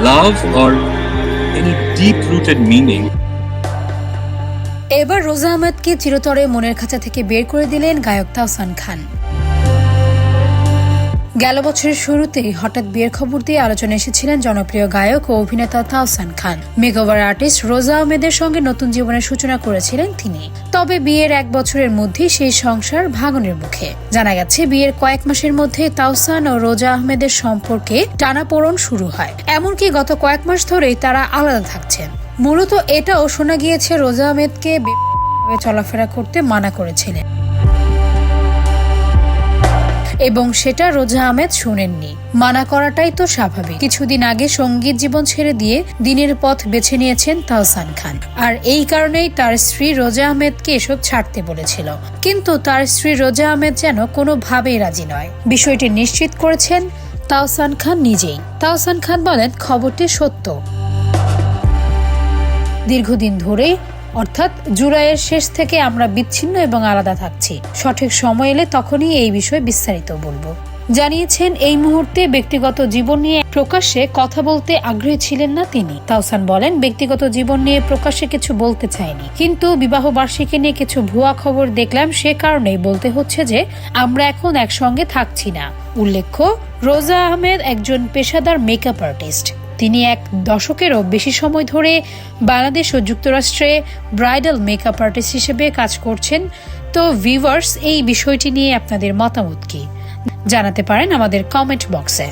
love or any deep-rooted meaning. এবার রোজা আহমেদকে চিরতরে মনের খাঁচা থেকে বের করে দিলেন গায়ক তাহসান খান। গেল বছরের শুরুতেই হঠাৎ বিয়ের খবর দিয়ে আলোচনায় এসেছিলেন জনপ্রিয় গায়ক ও অভিনেতা তাহসান খান। মেকওভার আর্টিস্ট রোজা আহমেদের সঙ্গে নতুন জীবনের সূচনা করেছিলেন তিনি। তবে বিয়ের 1 বছরের মধ্যেই সেই সংসার ভাঙনের মুখে। জানা গেছে বিয়ের কয়েক মাসের মধ্যে তাহসান ও রোজা আহমেদের সম্পর্কে টানাপোড়েন শুরু হয়। এমনকি গত কয়েক মাস ধরেই তারা আলাদা থাকছেন। মূলত এটাও শোনা গিয়েছে রোজা আহমেদকে চলাফেরা করতে মানা করেছিলেন এবং সেটা রোজা আহমেদ শুনেননি। মানা করাটাই তো স্বাভাবিক। কিছুদিন আগে সঙ্গীত জীবন ছেড়ে দিয়ে দিনের পথ বেছে নিয়েছেন তাহসান খান, আর এই কারণেই তার স্ত্রী রোজা আহমেদকে এসব ছাড়তে বলেছিল। কিন্তু তার স্ত্রী রোজা আহমেদ যেন কোনোভাবেই রাজি নয়। বিষয়টি নিশ্চিত করেছেন তাহসান খান নিজেই। তাহসান খান বলেন, খবরটি সত্য। দীর্ঘদিন ধরে অর্থাৎ জুলাইয়ের শেষ থেকে আমরা বিচ্ছিন্ন এবং আলাদা থাকছি। সঠিক সময় এলে তখনই এই বিষয়ে বিস্তারিত বলবো। জানিয়েছেন এই মুহূর্তে ব্যক্তিগত জীবন নিয়ে প্রকাশ্যে কথা বলতে আগ্রহী ছিলেন না তিনি। তাহসান বলেন, ব্যক্তিগত জীবন নিয়ে প্রকাশ্যে কিছু বলতে চাইনি, কিন্তু বিবাহ বার্ষিকী নিয়ে কিছু ভুয়া খবর দেখলাম, সে কারণেই বলতে হচ্ছে যে আমরা এখন একসঙ্গে থাকছি না। উল্লেখ্য, রোজা আহমেদ একজন পেশাদার মেকআপ আর্টিস্ট। তিনি 1 দশকেরও বেশি সময় ধরে বাংলাদেশ ও যুক্তরাষ্ট্রে ব্রাইডাল মেকআপ আর্টিস্ট হিসেবে কাজ করছেন। তো ভিউয়ার্স, এই বিষয়টি নিয়ে আপনাদের মতামত কি জানাতে পারেন আমাদের কমেন্ট বক্সে।